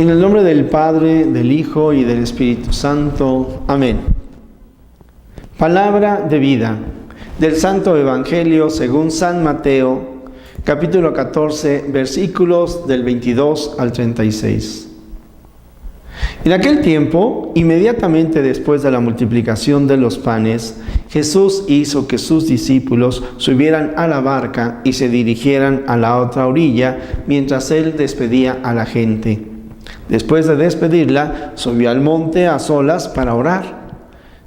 En el nombre del Padre, del Hijo y del Espíritu Santo. Amén. Palabra de vida del Santo Evangelio según San Mateo, capítulo 14, versículos del 22 al 36. En aquel tiempo, inmediatamente después de la multiplicación de los panes, Jesús hizo que sus discípulos subieran a la barca y se dirigieran a la otra orilla mientras él despedía a la gente. Después de despedirla, subió al monte a solas para orar.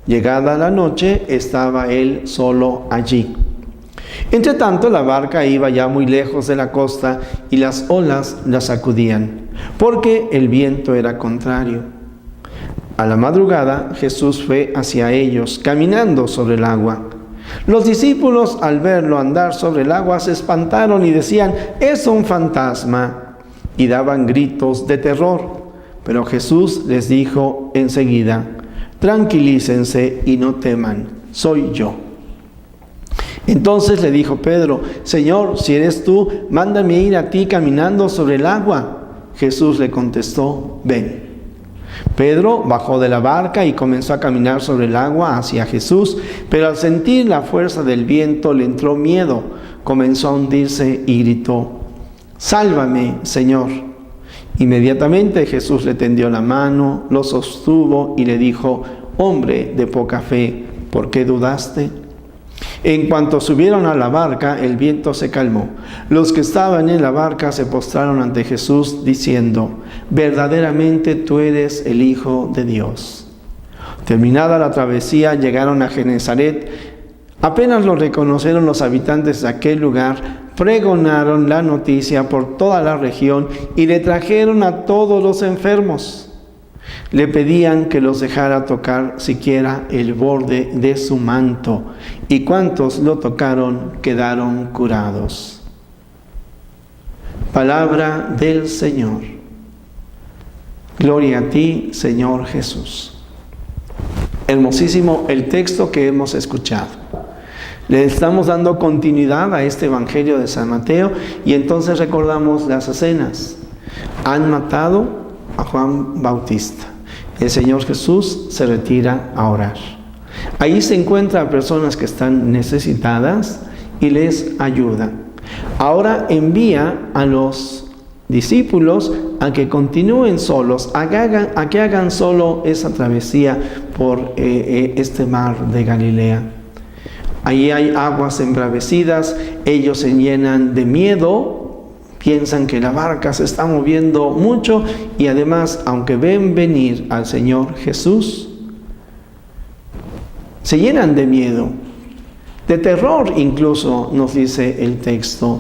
Llegada la noche, estaba él solo allí. Entretanto, la barca iba ya muy lejos de la costa y las olas la sacudían, porque el viento era contrario. A la madrugada, Jesús fue hacia ellos, caminando sobre el agua. Los discípulos, al verlo andar sobre el agua, se espantaron y decían: «Es un fantasma», y daban gritos de terror. Pero Jesús les dijo enseguida: «Tranquilícense y no teman, soy yo». Entonces le dijo Pedro: «Señor, si eres tú, mándame ir a ti caminando sobre el agua». Jesús le contestó: «Ven». Pedro bajó de la barca y comenzó a caminar sobre el agua hacia Jesús, pero al sentir la fuerza del viento le entró miedo, comenzó a hundirse y gritó: «Sálvame, Señor». Inmediatamente Jesús le tendió la mano, lo sostuvo y le dijo: «Hombre de poca fe, ¿por qué dudaste?». En cuanto subieron a la barca, el viento se calmó. Los que estaban en la barca se postraron ante Jesús, diciendo: «Verdaderamente tú eres el Hijo de Dios». Terminada la travesía, llegaron a Genesaret. Apenas lo reconocieron los habitantes de aquel lugar, pregonaron la noticia por toda la región y le trajeron a todos los enfermos. Le pedían que los dejara tocar siquiera el borde de su manto, y cuantos lo tocaron quedaron curados. Palabra del Señor. Gloria a ti, Señor Jesús. Hermosísimo el texto que hemos escuchado. Le estamos dando continuidad a este Evangelio de San Mateo y entonces recordamos las escenas. Han matado a Juan Bautista. El Señor Jesús se retira a orar. Ahí se encuentran personas que están necesitadas y les ayuda. Ahora envía a los discípulos a que continúen solos, a que hagan solo esa travesía por este mar de Galilea. Allí hay aguas embravecidas, ellos se llenan de miedo, piensan que la barca se está moviendo mucho y además, aunque ven venir al Señor Jesús, se llenan de miedo, de terror incluso, nos dice el texto,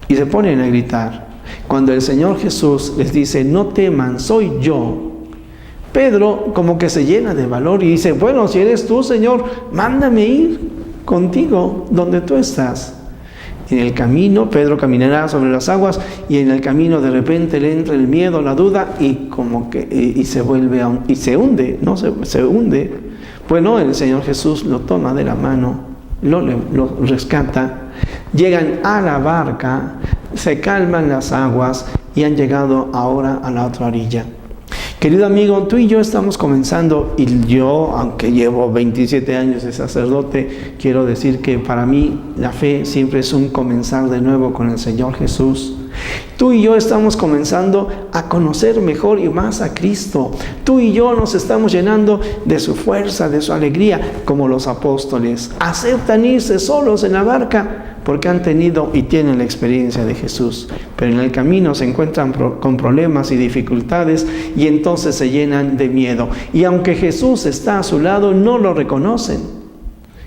y se ponen a gritar. Cuando el Señor Jesús les dice: «No teman, soy yo», Pedro como que se llena de valor y dice: «Bueno, si eres tú, Señor, mándame ir contigo donde tú estás». En el camino, Pedro caminará sobre las aguas y en el camino de repente le entra el miedo, la duda y como que y se vuelve y se hunde, ¿no? Se hunde. Bueno, el Señor Jesús lo toma de la mano, lo rescata, llegan a la barca, se calman las aguas y han llegado ahora a la otra orilla. Querido amigo, tú y yo estamos comenzando, y yo, aunque llevo 27 años de sacerdote, quiero decir que para mí la fe siempre es un comenzar de nuevo con el Señor Jesús. Tú y yo estamos comenzando a conocer mejor y más a Cristo. Tú y yo nos estamos llenando de su fuerza, de su alegría, como los apóstoles. Aceptan irse solos en la barca porque han tenido y tienen la experiencia de Jesús. Pero en el camino se encuentran con problemas y dificultades y entonces se llenan de miedo. Y aunque Jesús está a su lado, no lo reconocen.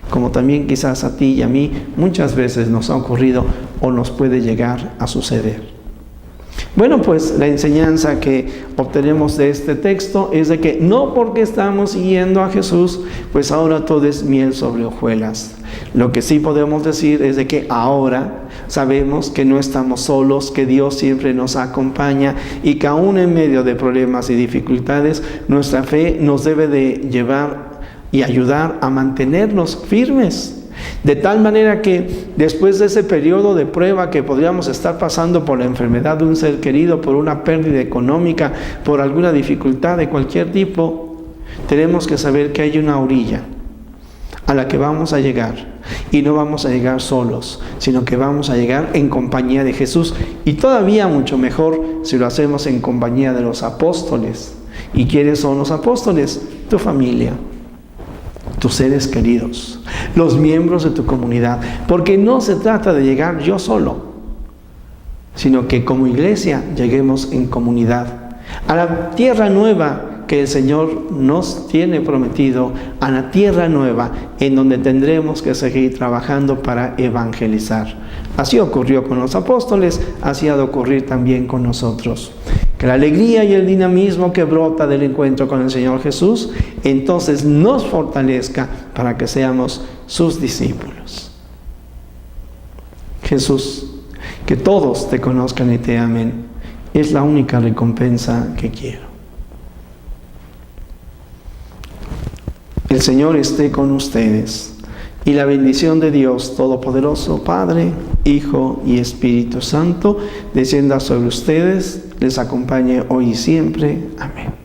Como también quizás a ti y a mí muchas veces nos ha ocurrido o nos puede llegar a suceder. Bueno, pues la enseñanza que obtenemos de este texto es de que no porque estamos siguiendo a Jesús, pues ahora todo es miel sobre hojuelas. Lo que sí podemos decir es de que ahora sabemos que no estamos solos, que Dios siempre nos acompaña y que aún en medio de problemas y dificultades, nuestra fe nos debe de llevar y ayudar a mantenernos firmes. De tal manera que después de ese periodo de prueba que podríamos estar pasando por la enfermedad de un ser querido, por una pérdida económica, por alguna dificultad de cualquier tipo, tenemos que saber que hay una orilla a la que vamos a llegar, y no vamos a llegar solos, sino que vamos a llegar en compañía de Jesús, y todavía mucho mejor si lo hacemos en compañía de los apóstoles. ¿Y quiénes son los apóstoles? Tu familia, tus seres queridos, los miembros de tu comunidad, porque no se trata de llegar yo solo, sino que como iglesia lleguemos en comunidad a la tierra nueva que el Señor nos tiene prometido, a la tierra nueva en donde tendremos que seguir trabajando para evangelizar. Así ocurrió con los apóstoles, así ha de ocurrir también con nosotros. Que la alegría y el dinamismo que brota del encuentro con el Señor Jesús, entonces nos fortalezca para que seamos sus discípulos. Jesús, que todos te conozcan y te amen, es la única recompensa que quiero. El Señor esté con ustedes, y la bendición de Dios Todopoderoso, Padre, Hijo y Espíritu Santo, descienda sobre ustedes, les acompañe hoy y siempre. Amén.